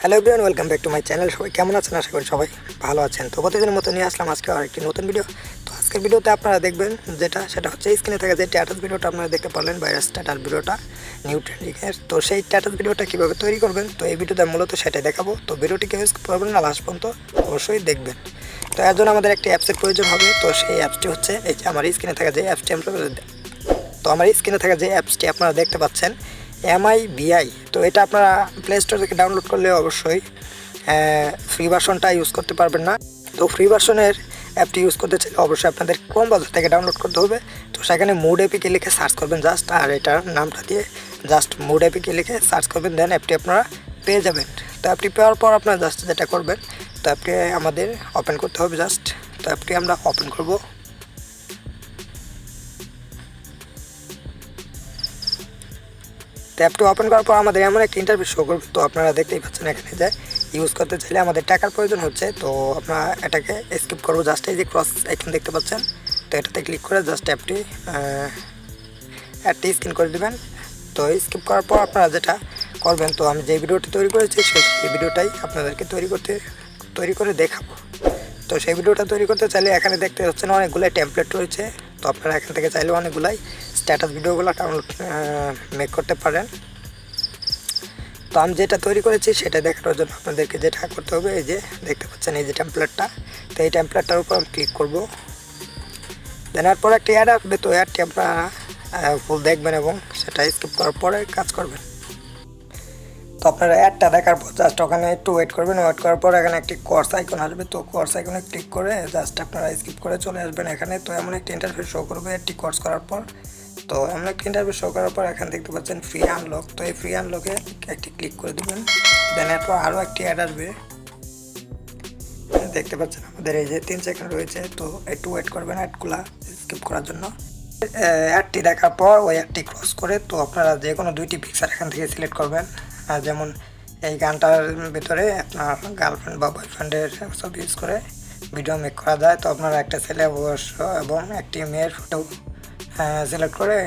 Hello everyone, welcome back to my channel. সবাই কেমন আছেন? আশা করি সবাই ভালো আছেন। তো প্রতিদিনের মতো নিয়ে আসলাম আজকে আরেকটি নতুন ভিডিও। তো আজকের ভিডিওতে আপনারা দেখবেন সেটা হচ্ছে স্ক্রিনে থাকা যে স্ট্যাটাস ভিডিওটা আপনারা দেখতে পারলেন, ভাইরাস স্ট্যাটাস ভিডিওটা নিউ ট্রেন্ডিংয়ের। তো সেই স্ট্যাটাস ভিডিওটা কীভাবে তৈরি করবেন, তো এই ভিডিওতে মূলত সেটাই দেখাবো। তো ভিডিওটিকে ইউজ করবেন না, লাস্ট পর্যন্ত অবশ্যই দেখবেন। তো এর জন্য আমাদের একটি অ্যাপসের প্রয়োজন হবে। তো সেই অ্যাপসটি হচ্ছে এই যে আমার স্ক্রিনে থাকা যে অ্যাপসটি আমার স্ক্রিনে থাকা যে অ্যাপসটি আপনারা দেখতে পাচ্ছেন, mivi। তো এটা আপনারা প্লে স্টোর থেকে ডাউনলোড করলে অবশ্যই ফ্রি ভার্সনটা ইউজ করতে পারবেন না। তো ফ্রি ভার্সনের অ্যাপটি ইউজ করতে চাইলে অবশ্যই আপনাদের ক্রোম ব্রাউজার থেকে ডাউনলোড করতে হবে। তো সেখানে মুড এপিকে লিখে সার্চ করবেন জাস্ট, আর এটার নামটা দিয়ে জাস্ট মুড এপিকে লিখে সার্চ করবেন, দেন অ্যাপটি আপনারা পেয়ে যাবেন। তো অ্যাপটি পাওয়ার পর আপনারা জাস্ট যেটা করবেন, তো অ্যাপটি আমাদের ওপেন করতে হবে জাস্ট। তো অ্যাপটি আমরা ওপেন করব। তো অ্যাপটি ওপেন করার পর আমাদের এমন একটা ইন্টারফেস শো করবে। তো আপনারা দেখতেই পাচ্ছেন এখানে যে ইউজ করতে চাইলে আমাদের টাকার প্রয়োজন হচ্ছে। তো আপনারা এটাকে স্কিপ করবো, জাস্ট এই যে ক্রস আইকন দেখতে পাচ্ছেন, তো এটাতে ক্লিক করে জাস্ট অ্যাপটি স্ক্রিন করে দেবেন। তো স্কিপ করার পর আপনারা যেটা করবেন, তো আমি যে ভিডিওটি তৈরি করেছি সেই ভিডিওটাই আপনাদেরকে তৈরি করে দেখাবো। তো সেই ভিডিওটা তৈরি করতে চাইলে এখানে দেখতে পাচ্ছেন অনেকগুলাই টেমপ্লেট রয়েছে। তো আপনারা এখান থেকে চাইলে অনেকগুলাই স্ট্যাটাস ভিডিওগুলো ডাউনলোড মেক করতে পারেন। তো আমি যেটা তৈরি করেছি সেটা দেখানোর জন্য আপনাদেরকে যেটা করতে হবে, এই যে দেখতে পাচ্ছেন এই যে টেমপ্লেটটা, তো এই টেমপ্লেটটার উপর আমি ক্লিক করব। দেন এরপর একটা অ্যাড আসবে। তো অ্যাডটি আপনারা ফুল দেখবেন এবং সেটা স্কিপ করার পরে কাজ করবেন। তো আপনারা অ্যাডটা দেখার পর জাস্ট ওখানে একটু ওয়েট করবেন। ওয়েট করার পর এখানে একটি কোর্স আইকন আসবে। তো কোর্স আইকনে ক্লিক করে জাস্ট আপনারা স্কিপ করে চলে আসবেন এখানে। তো এমন একটা ইন্টারফেস শো করবে একটি কোর্স করার পর। তো এমন একটা ইন্টারফেস শো করার পর এখানে দেখতে পাচ্ছেন ফ্রি আনলক। তো এই ফ্রি আনলকে একটি ক্লিক করে দেবেন। দেন এরপর আরও একটি অ্যাড আসবে, দেখতে পাচ্ছেন আমাদের এই যে 3 সেকেন্ড রয়েছে। তো একটু ওয়েট করবেন অ্যাডগুলা স্কিপ করার জন্য। অ্যাডটি দেখার পর ওই অ্যাডটি ক্রস করে তো আপনারা যে কোনো 2টি পিকচার এখান থেকে সিলেক্ট করবেন। আর যেমন এই গানটার ভিতরে আপনার গার্লফ্রেন্ড বা বয়ফ্রেন্ডের ছবি ইউজ করে ভিডিও মেক করা যায়। তো আপনারা একটা ছেলে অবশ্য এবং একটি মেয়ের ফটো সিলেক্ট করে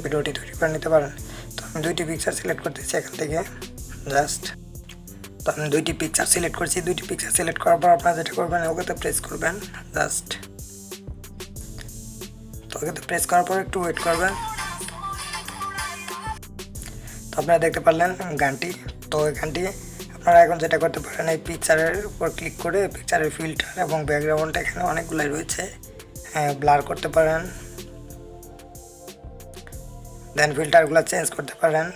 ভিডিওটি তৈরি করে নিতে পারেন। তো আমি 2টি পিকচার সিলেক্ট করতেছি এখান থেকে জাস্ট। তো আমি 2টি পিকচার সিলেক্ট করছি। 2টি পিকচার সিলেক্ট করার পর আপনারা যেটা করবেন, ওকেতে প্রেস করবেন জাস্ট। তো ওকেতে প্রেস করার পর একটু ওয়েট করবেন। তো আপনারা দেখতে পারলেন গানটি। তো এই গানটি আপনারা এখন যেটা করতে পারেন, এই পিকচারের উপর ক্লিক করে পিকচারের ফিল্টার এবং ব্যাকগ্রাউন্ডটা এখানে অনেকগুলাই রয়েছে, ব্লার করতে পারেন। দেন ফিল্টারগুলো চেঞ্জ করতে পারেন।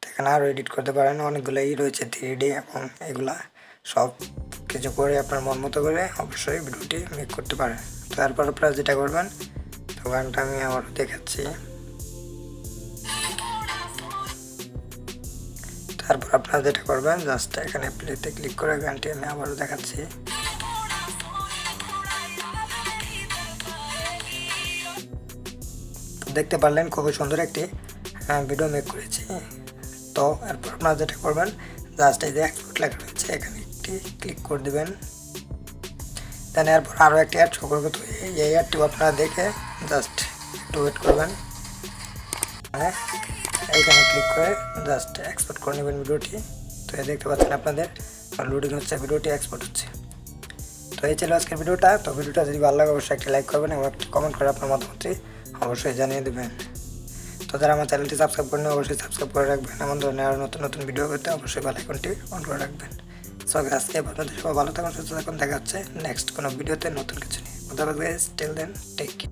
এখানে আরও এডিট করতে পারেন, অনেকগুলোই রয়েছে 3D এবং এগুলা সব কিছু করে আপনার মন মতো করে অবশ্যই ভিডিওটি মেক করতে পারেন। তো তারপর আপনারা যেটা করবেন, তো গানটা আমি আবারও দেখাচ্ছি। তারপর আপনারা যেটা করবেন, জাস্ট এখানে প্লেতে ক্লিক করে গানটি আমি আবারও দেখাচ্ছি। দেখতে পারলেন খুবই সুন্দর একটি ভিডিও মেক করেছি। তো এরপর আপনারা যেটা করবেন, জাস্ট এই যে এক্সপোর্ট লেখা রয়েছে এখানে একটি ক্লিক করে দেবেন। দেন এরপর আরও একটি অ্যাড শো করবে। তো এই অ্যাডটিও আপনারা দেখে জাস্ট একটু ওয়েট করবেন। এইখানে ক্লিক করে জাস্ট এক্সপোর্ট করে নেবেন ভিডিওটি। তো এই দেখতে পাচ্ছেন আপনাদের লোডিং হচ্ছে, ভিডিওটি এক্সপোর্ট হচ্ছে। তো এই ছিল আজকের ভিডিওটা। তো ভিডিওটা যদি ভালো লাগে অবশ্যই একটি লাইক করবেন এবং একটি কমেন্ট করে আপনার মতামতটি অবশ্যই জানিয়ে দেবেন। তো যারা আমার চ্যানেলটি সাবস্ক্রাইব করেন অবশ্যই সাবস্ক্রাইব করে রাখবেন। এমন ধরনের আরও নতুন নতুন ভিডিও পেতে অবশ্যই বেল আইকনটি অন করে রাখবেন। সো আজকে আপনাদের সবাই ভালো থাকুন, সুস্থ থাকুন। দেখা হচ্ছে নেক্সট কোনো ভিডিওতে নতুন কিছু নিয়ে। Till then take care.